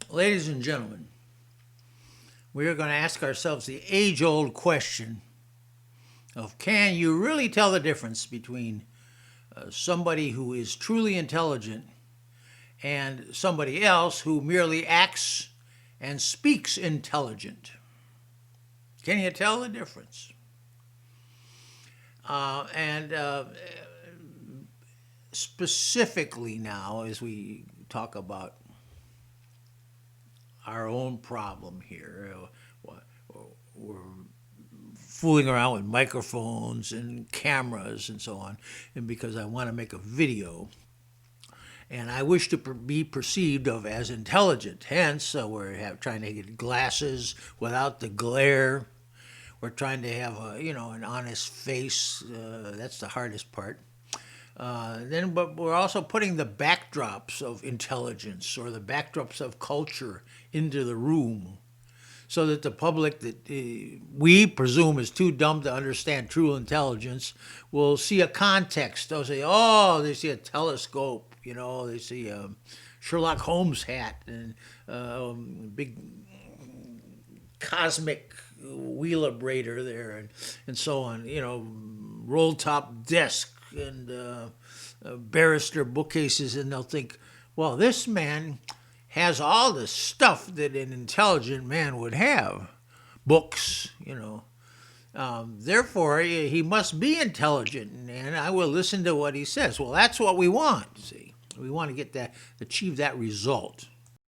Ladies and gentlemen, we are going to ask ourselves the age-old question of can you really tell the difference between somebody who is truly intelligent and somebody else who merely acts and speaks intelligent? Can you tell the difference? And specifically now, as we talk about our own problem here, we're fooling around with microphones and cameras and so on, and because I want to make a video, and I wish to be perceived of as intelligent. Hence, we're trying to get glasses without the glare. We're trying to have an honest face. That's the hardest part. But we're also putting the backdrops of intelligence or the backdrops of culture into the room, so that the public that we presume is too dumb to understand true intelligence will see a context. They'll say, oh, they see a telescope, they see a Sherlock Holmes hat and big cosmic wheelabrator there and so on, roll top desk and barrister bookcases, and they'll think, well, this man has all the stuff that an intelligent man would have. Books, therefore, he must be intelligent, and I will listen to what he says. Well, that's what we want, see. We want to achieve that result.